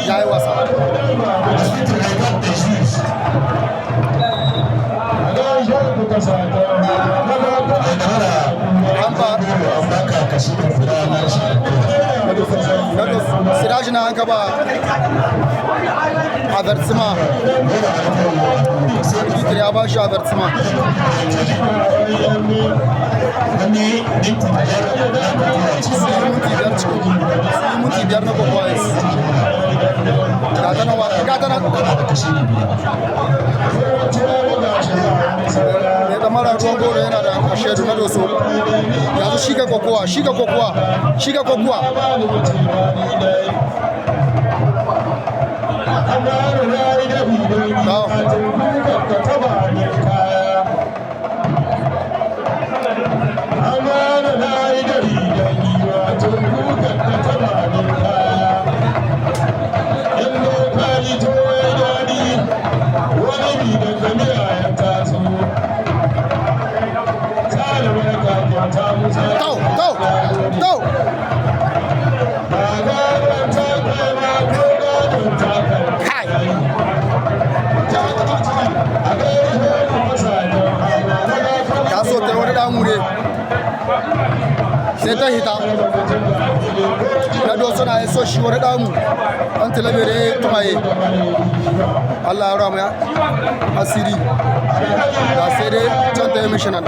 ya yi wasa. Siraj na an gaba avertisement. Arbitre ya ba shi avertisement. Minti biyar na kokowa mai damara ruwan goro yana da ashedu na doso yanzu shiga kokowa sai ta hita na doso na ya so shi wani damu an talabere tumaye Allah ya rama asiri da sai dai can ta yi mishinan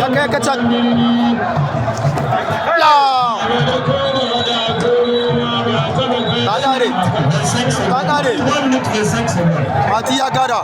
ya kai kacan ta kare mati ya kada